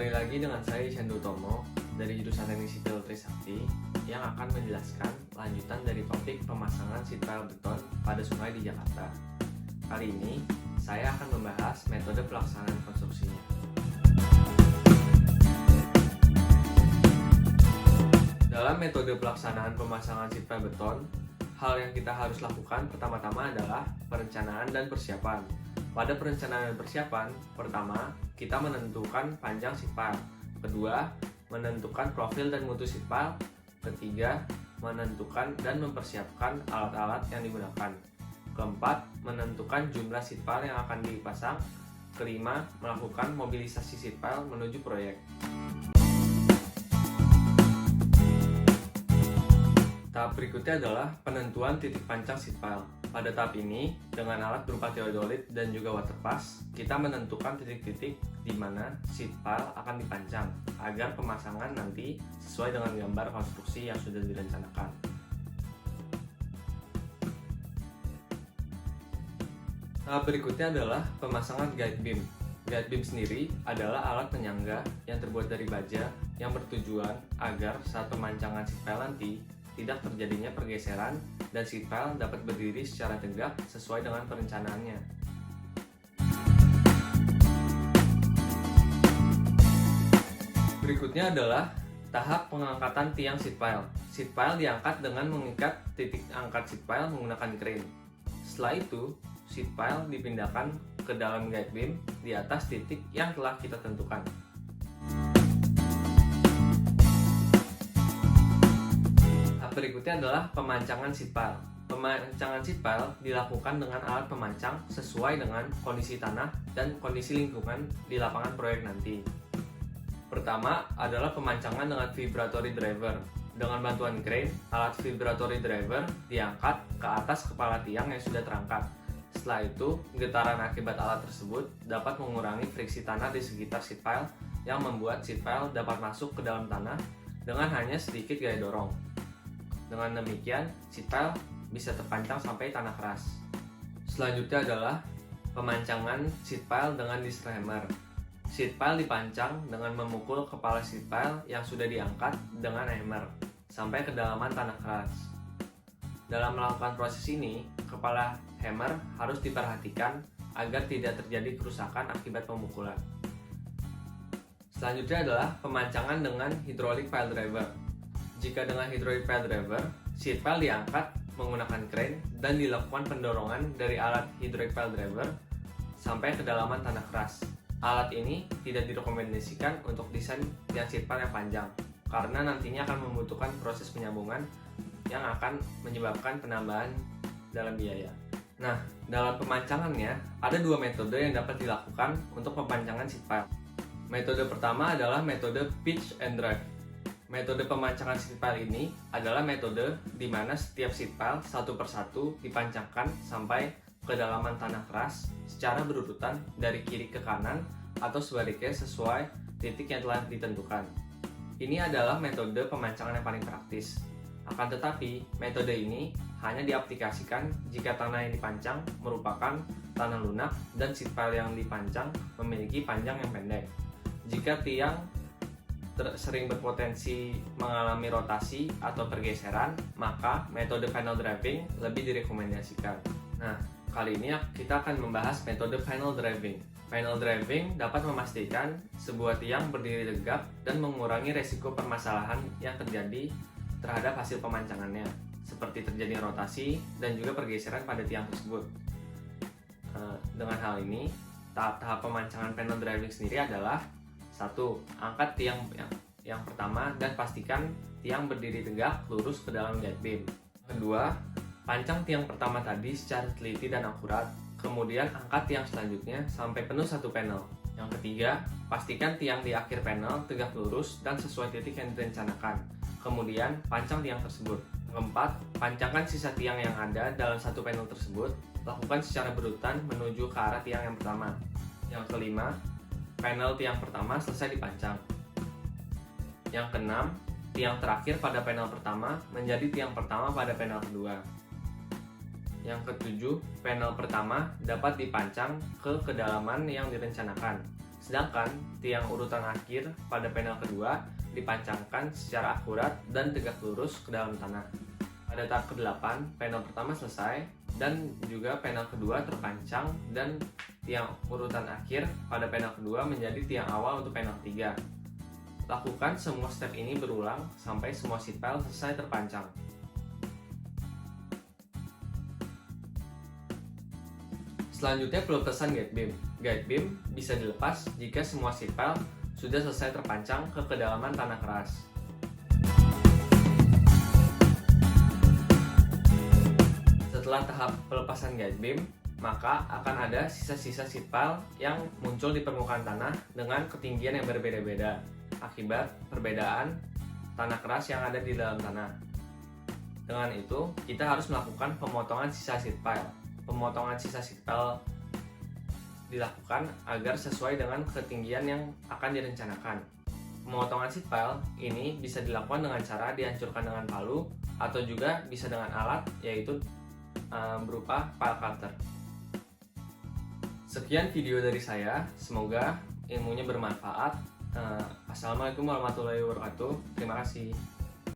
Kembali lagi dengan saya Isyandu Tomo dari jurusan Teknik Sipil Trisakti yang akan menjelaskan lanjutan dari topik pemasangan sheet pile beton pada sungai di Jakarta. Kali ini saya akan membahas metode pelaksanaan konstruksinya. Dalam metode pelaksanaan pemasangan sheet pile beton, hal yang kita harus lakukan pertama-tama adalah perencanaan dan persiapan. Pada perencanaan dan persiapan, pertama, kita menentukan panjang sheet pile. Kedua, menentukan profil dan mutu sheet pile. Ketiga, menentukan dan mempersiapkan alat-alat yang digunakan. Keempat, menentukan jumlah sheet pile yang akan dipasang. Kelima, melakukan mobilisasi sheet pile menuju proyek. Tahap berikutnya adalah penentuan titik pancang sheet pile. Pada tahap ini, dengan alat berupa theodolit dan juga water pass, kita menentukan titik-titik di mana sheet pile akan dipancang agar pemasangan nanti sesuai dengan gambar konstruksi yang sudah direncanakan. Tahap berikutnya adalah pemasangan guide beam. Guide beam sendiri adalah alat penyangga yang terbuat dari baja yang bertujuan agar saat pemancangan sheet pile nanti tidak terjadinya pergeseran dan sheet pile dapat berdiri secara tegak sesuai dengan perencanaannya. Berikutnya adalah tahap pengangkatan tiang sheet pile. Sheet pile diangkat dengan mengikat titik angkat sheet pile menggunakan crane. Setelah itu, sheet pile dipindahkan ke dalam guide beam di atas titik yang telah kita tentukan. Berikutnya adalah pemancangan sheet pile. Pemancangan sheet pile dilakukan dengan alat pemancang sesuai dengan kondisi tanah dan kondisi lingkungan di lapangan proyek nanti. Pertama adalah pemancangan dengan vibratory driver. Dengan bantuan crane, alat vibratory driver diangkat ke atas kepala tiang yang sudah terangkat. Setelah itu, getaran akibat alat tersebut dapat mengurangi friksi tanah di sekitar sheet pile yang membuat sheet pile dapat masuk ke dalam tanah dengan hanya sedikit gaya dorong. Dengan demikian, sheet pile bisa terpancang sampai tanah keras. Selanjutnya adalah pemancangan sheet pile dengan disc hammer. Sheet pile dipancang dengan memukul kepala sheet pile yang sudah diangkat dengan hammer sampai kedalaman tanah keras. Dalam melakukan proses ini, kepala hammer harus diperhatikan agar tidak terjadi kerusakan akibat pemukulan. Selanjutnya adalah pemancangan dengan hydraulic pile driver. Jika dengan hydraulic pile driver, sheet pile diangkat menggunakan crane dan dilakukan pendorongan dari alat hydraulic pile driver sampai kedalaman tanah keras. Alat ini tidak direkomendasikan untuk desain tiang sheet pile yang panjang karena nantinya akan membutuhkan proses penyambungan yang akan menyebabkan penambahan dalam biaya. Nah, dalam pemancangannya ada dua metode yang dapat dilakukan untuk pemancangan sheet pile. Metode pertama adalah metode pitch and drive. Metode pemancangan sheet pile ini adalah metode di mana setiap sheet pile satu persatu dipancangkan sampai kedalaman tanah keras secara berurutan dari kiri ke kanan atau sebaliknya sesuai titik yang telah ditentukan. Ini adalah metode pemancangan yang paling praktis. Akan tetapi, metode ini hanya diaplikasikan jika tanah yang dipancang merupakan tanah lunak dan sheet pile yang dipancang memiliki panjang yang pendek. Jika tiang sering berpotensi mengalami rotasi atau pergeseran, maka metode panel driving lebih direkomendasikan. Nah, kali ini kita akan membahas metode panel driving. Panel driving dapat memastikan sebuah tiang berdiri tegak dan mengurangi resiko permasalahan yang terjadi terhadap hasil pemancangannya, seperti terjadi rotasi dan juga pergeseran pada tiang tersebut. Dengan hal ini, tahap-tahap pemancangan panel driving sendiri adalah: 1. Angkat tiang yang pertama dan pastikan tiang berdiri tegak lurus ke dalam guide beam. Kedua, pancang tiang pertama tadi secara teliti dan akurat. Kemudian angkat tiang selanjutnya sampai penuh satu panel. Yang ketiga, pastikan tiang di akhir panel tegak lurus dan sesuai titik yang direncanakan. Kemudian pancang tiang tersebut. Keempat, pancangkan sisa tiang yang ada dalam satu panel tersebut. Lakukan secara berurutan menuju ke arah tiang yang pertama. Yang kelima, panel tiang pertama selesai dipancang. Yang keenam, tiang terakhir pada panel pertama menjadi tiang pertama pada panel kedua. Yang ketujuh, panel pertama dapat dipancang ke kedalaman yang direncanakan. Sedangkan tiang urutan akhir pada panel kedua dipancangkan secara akurat dan tegak lurus ke dalam tanah. Pada tahap ke-8, panel pertama selesai dan juga panel kedua terpancang dan tiang urutan akhir pada panel kedua menjadi tiang awal untuk panel ketiga. Lakukan semua step ini berulang sampai semua sheet pile selesai terpancang. Selanjutnya pelepasan guide beam. Guide beam bisa dilepas jika semua sheet pile sudah selesai terpancang ke kedalaman tanah keras. Setelah tahap pelepasan guide beam, maka akan ada sisa-sisa sheet pile yang muncul di permukaan tanah dengan ketinggian yang berbeda-beda akibat perbedaan tanah keras yang ada di dalam tanah. Dengan itu, kita harus melakukan pemotongan sisa sheet pile. Pemotongan sisa sheet pile dilakukan agar sesuai dengan ketinggian yang akan direncanakan. Pemotongan sheet pile ini bisa dilakukan dengan cara dihancurkan dengan palu atau juga bisa dengan alat, yaitu berupa file cutter. Sekian video dari saya, semoga ilmunya bermanfaat. Assalamualaikum warahmatullahi wabarakatuh. Terima kasih.